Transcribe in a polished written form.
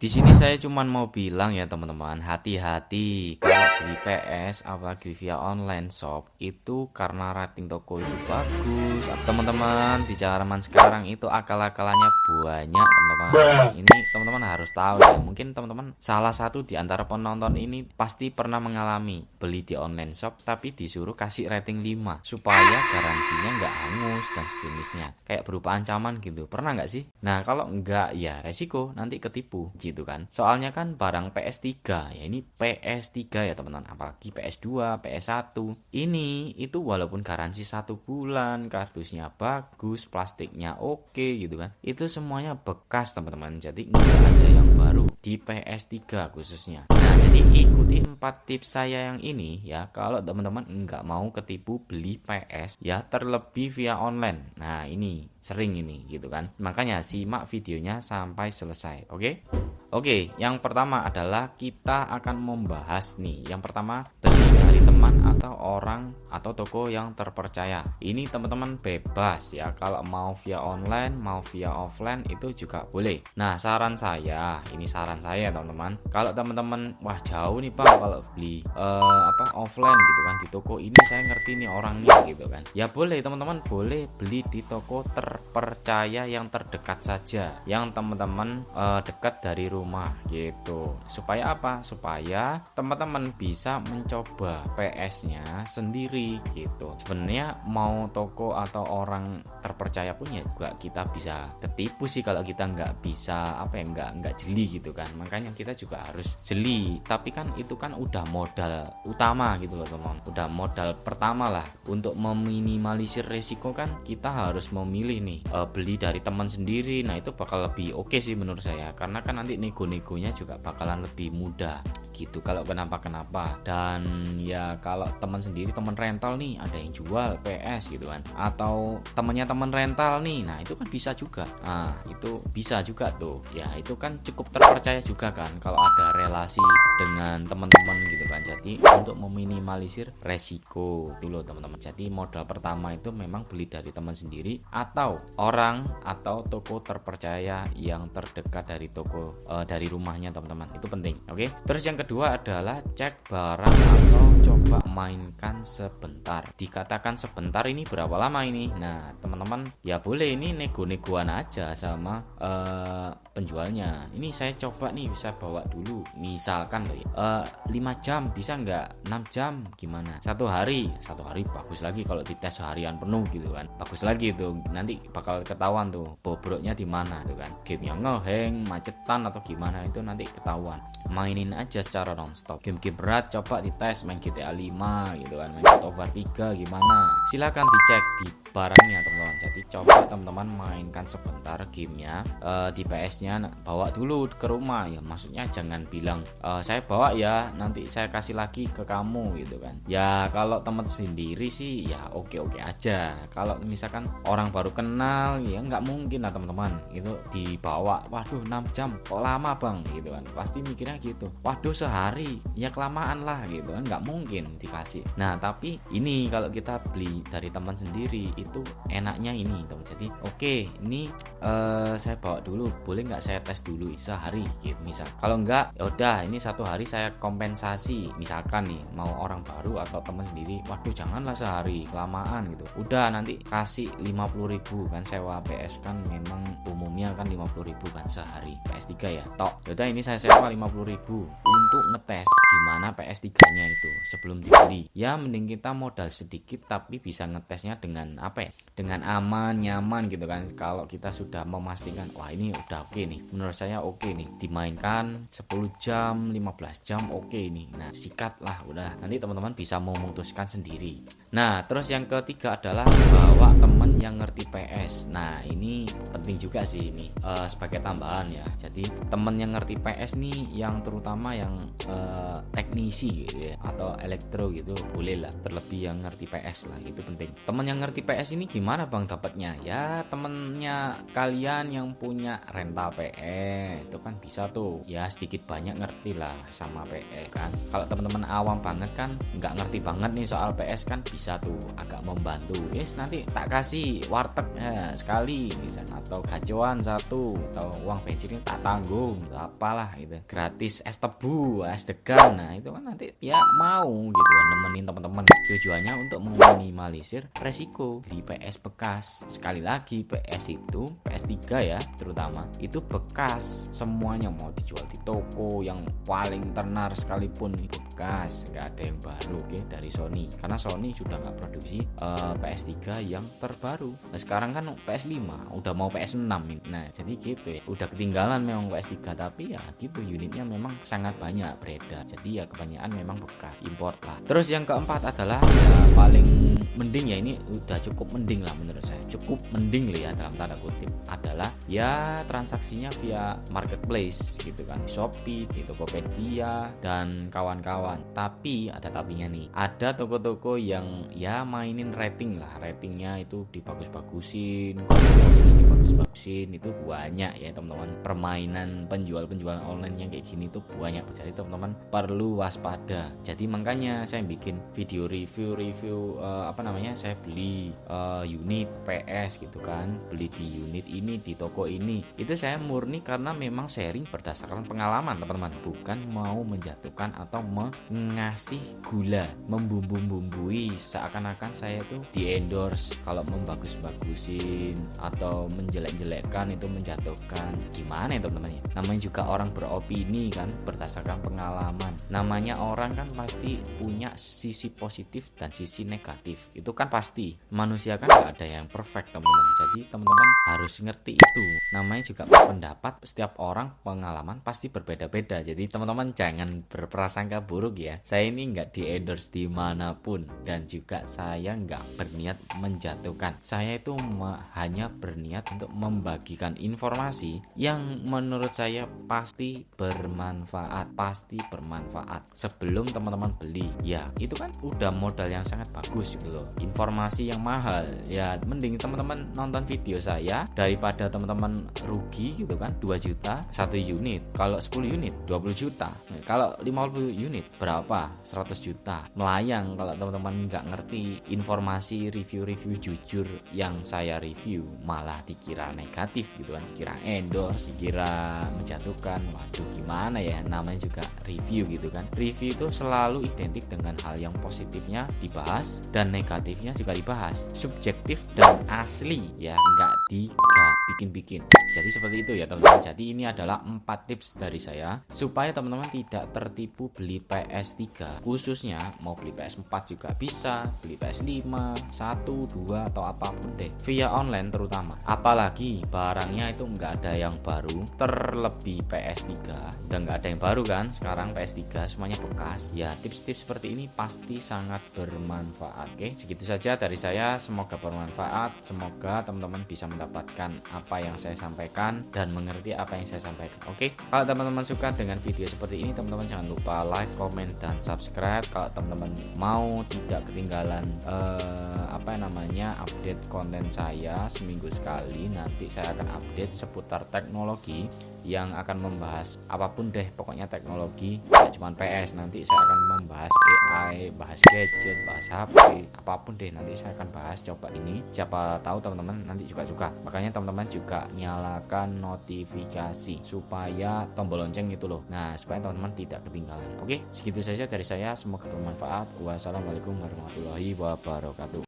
Di sini saya cuman mau bilang ya teman-teman, hati-hati kalau beli PS apalagi via online shop itu karena rating toko itu bagus. Teman-teman di zaman sekarang itu akal-akalannya banyak teman-teman. Ini teman-teman harus tahu ya. Mungkin teman-teman salah satu di antara penonton ini pasti pernah mengalami beli di online shop tapi disuruh kasih rating 5 supaya garansinya nggak hangus dan sejenisnya. Kayak berupa ancaman gitu. Pernah nggak sih? Nah kalau enggak ya resiko nanti ketipu gitu kan. Soalnya kan barang PS3 ya, ini PS3 ya teman-teman, apalagi PS2, PS1 ini itu walaupun garansi 1 bulan, kardusnya bagus, plastiknya oke gitu kan, itu semuanya bekas teman-teman, jadi nggak ada yang baru di PS3 khususnya. Nah jadi ikuti 4 tips saya yang ini ya kalau teman-teman nggak mau ketipu beli PS ya, terlebih via online. Nah ini sering ini gitu kan, makanya simak videonya sampai selesai. Oke, yang pertama adalah kita akan membahas nih. Yang pertama, beli dari teman atau orang atau toko yang terpercaya. Ini teman-teman bebas ya, kalau mau via online, mau via offline itu juga boleh. Nah, saran saya teman-teman. Kalau teman-teman wah jauh nih Bang kalau beli offline gitu kan di toko ini, saya ngerti nih orangnya gitu kan. Ya boleh teman-teman, boleh beli di toko terpercaya yang terdekat saja, yang teman-teman dekat dari rumah gitu. Supaya apa? Supaya teman-teman bisa mencoba PS-nya sendiri gitu. Sebenarnya mau toko atau orang terpercaya pun ya juga kita bisa ketipu sih kalau kita nggak bisa nggak jeli gitu kan. Makanya kita juga harus jeli. Tapi kan itu kan udah modal utama gitu loh teman. Udah modal pertama lah untuk meminimalisir resiko kan, kita harus memilih nih beli dari teman sendiri. Nah itu bakal lebih oke sih menurut saya, karena kan nanti nego-negonya juga bakalan lebih mudah gitu kalau kenapa-kenapa. Dan ya kalau teman sendiri, teman rental nih ada yang jual PS gitu kan, atau temannya teman rental nih, nah itu kan bisa juga. Nah itu bisa juga tuh ya, itu kan cukup terpercaya juga kan kalau ada relasi dengan teman-teman gitu kan. Jadi untuk meminimalisir resiko itu loh teman-teman. Jadi modal pertama itu memang beli dari teman sendiri atau orang atau toko terpercaya yang terdekat dari toko dari rumahnya teman-teman, itu penting. Terus yang kedua adalah cek barang atau coba mainkan sebentar. Dikatakan sebentar ini berapa lama ini? Nah teman-teman ya boleh ini nego-negoan aja sama penjualnya. Ini saya coba nih, bisa bawa dulu misalkan loh ya 5 jam bisa nggak, 6 jam gimana, 1 hari bagus lagi kalau dites seharian penuh gitu kan, bagus lagi itu nanti bakal ketahuan tuh bobroknya di mana tuh kan, gamenya ngehang, macetan atau gimana itu nanti ketahuan. Mainin aja secara nonstop. Game-game berat coba dites, main GTA 5 gitu kan, main God of War 3 gimana, silakan dicek di barangnya teman-teman. Jadi coba teman-teman mainkan sebentar gamenya di PS-nya, bawa dulu ke rumah ya, maksudnya jangan bilang saya bawa ya nanti saya kasih lagi ke kamu gitu kan. Ya kalau teman sendiri sih ya oke-oke aja. Kalau misalkan orang baru kenal ya nggak mungkin lah teman-teman itu dibawa, waduh 6 jam kok lama bang gitu kan, pasti mikirnya gitu, waduh sehari ya kelamaan lah gitu kan, nggak mungkin dikasih. Nah tapi ini kalau kita beli dari teman sendiri itu enaknya ini teman. Jadi oke, ini saya bawa dulu, boleh nggak saya tes dulu sehari gitu misal. Kalau enggak ya udah ini 1 hari saya kompensasi, misalkan nih mau orang baru atau teman sendiri, waduh janganlah sehari kelamaan gitu, udah nanti kasih 50.000 kan, sewa PS kan memang umumnya kan 50.000 kan sehari PS3 ya tok. Yaudah ini saya sewa 50.000 untuk ngetes gimana PS3 nya itu sebelum dibeli. Ya mending kita modal sedikit tapi bisa ngetesnya dengan dengan aman, nyaman gitu kan. Kalau kita sudah memastikan wah ini udah oke nih, menurut saya oke nih, dimainkan 10 jam 15 jam oke nih, nah sikat lah udah, nanti teman-teman bisa memutuskan sendiri. Nah terus yang ketiga adalah bawa temen yang ngerti PS. Nah ini penting juga sih ini sebagai tambahan ya. Jadi temen yang ngerti PS nih yang terutama yang teknisi gitu ya, atau elektro gitu boleh lah, terlebih yang ngerti PS lah, itu penting. Temen yang ngerti PS ini gimana bang dapatnya? Ya temennya kalian yang punya rental PS itu kan bisa tuh ya, sedikit banyak ngerti lah sama PS kan. Kalau teman-teman awam banget kan, nggak ngerti banget nih soal PS kan, bisa tuh agak membantu. Yes, nanti tak kasih warteg sekali misalnya, atau gacoan satu, atau uang bensin tak tanggung, apalah itu, gratis es tebu, es degan. Nah itu kan nanti ya mau gitu kan, nemenin teman-teman. Tujuannya untuk meminimalisir resiko beli PS bekas. Sekali lagi, PS itu PS3 ya terutama itu bekas semuanya, mau dijual di toko yang paling tenar sekalipun bekas, nggak ada yang baru dari Sony, karena Sony sudah nggak produksi PS3 yang terbaru. Nah sekarang kan PS5 udah mau PS6 ini. Nah jadi gitu ya, udah ketinggalan memang PS3, tapi ya gitu, unitnya memang sangat banyak beredar, jadi ya kebanyakan memang bekas, import lah. Terus yang keempat adalah ya paling mending ya, ini udah cukup mending lah menurut saya, cukup mending lah ya dalam tanda kutip, adalah ya transaksinya via marketplace gitu kan, Shopee, di Tokopedia dan kawan-kawan. Tapi ada tapinya nih, ada toko-toko yang ya mainin rating lah, ratingnya itu dibagus-bagusin, dibagus-bagusin, itu banyak ya teman-teman. Permainan penjual-penjualan online yang kayak gini tuh banyak, jadi teman-teman perlu waspada. Jadi makanya saya bikin video review saya beli unit PS gitu kan, beli di unit ini, di toko ini. Itu saya murni karena memang sharing berdasarkan pengalaman teman-teman, bukan mau menjatuhkan atau mengasih gula, membumbu-bumbui seakan-akan saya tuh di endorse kalau membagus-bagusin atau menjelek-jelekkan itu menjatuhkan. Gimana ya teman-teman ya, namanya juga orang beropini kan berdasarkan pengalaman. Namanya orang kan pasti punya sisi positif dan sisi negatif, itu kan pasti. Manusia kan gak ada yang perfect teman-teman, jadi teman-teman harus ngerti itu. Namanya juga pendapat, setiap orang pengalaman pasti berbeda-beda, jadi teman-teman jangan berprasangka buruk ya. Saya ini gak di endorse dimanapun, dan juga saya gak berniat menjatuhkan. Saya itu hanya berniat untuk membagikan informasi yang menurut saya pasti bermanfaat, sebelum teman-teman beli. Ya itu kan udah modal yang sangat bagus gitu loh, informasi yang mahal. Ya mending teman-teman nonton video saya daripada teman-teman rugi gitu kan, 2 juta 1 unit, kalau 10 unit 20 juta, kalau 50 unit berapa, 100 juta. Melayang kalau teman-teman nggak ngerti informasi review-review jujur yang saya review, malah dikira negatif gitu kan, dikira endorse, dikira menjatuhkan. Waduh gimana ya, namanya juga review gitu kan. Review itu selalu identik dengan hal yang positifnya dibahas dan negatifnya juga dibahas, subjektif dan asli ya, nggak bikin-bikin. Jadi seperti itu ya teman-teman. Jadi ini adalah 4 tips dari saya supaya teman-teman tidak tertipu beli PS3, khususnya mau beli PS4 juga bisa, beli PS5 1, 2 atau apapun deh, via online terutama. Apalagi barangnya itu nggak ada yang baru, terlebih PS3 dan nggak ada yang baru kan sekarang, PS3 semuanya bekas. Ya tips-tips seperti ini pasti sangat bermanfaat. Oke, segitu saja dari saya, semoga bermanfaat, semoga teman-teman bisa mendapatkan apa yang saya sampaikan dan mengerti apa yang saya sampaikan. Oke, kalau teman-teman suka dengan video seperti ini, teman-teman jangan lupa like, comment, dan subscribe. Kalau teman-teman mau tidak ketinggalan update konten saya seminggu sekali, nanti saya akan update seputar teknologi yang akan membahas apapun deh, pokoknya teknologi, tidak cuma PS. Nanti saya akan membahas AI, bahas gadget, bahas HP, apapun deh nanti saya akan bahas. Coba ini, siapa tahu teman-teman nanti juga suka. Makanya teman-teman juga nyalakan notifikasi supaya tombol lonceng itu loh, nah supaya teman-teman tidak ketinggalan. Oke, segitu saja dari saya, semoga bermanfaat. Wassalamualaikum warahmatullahi wabarakatuh.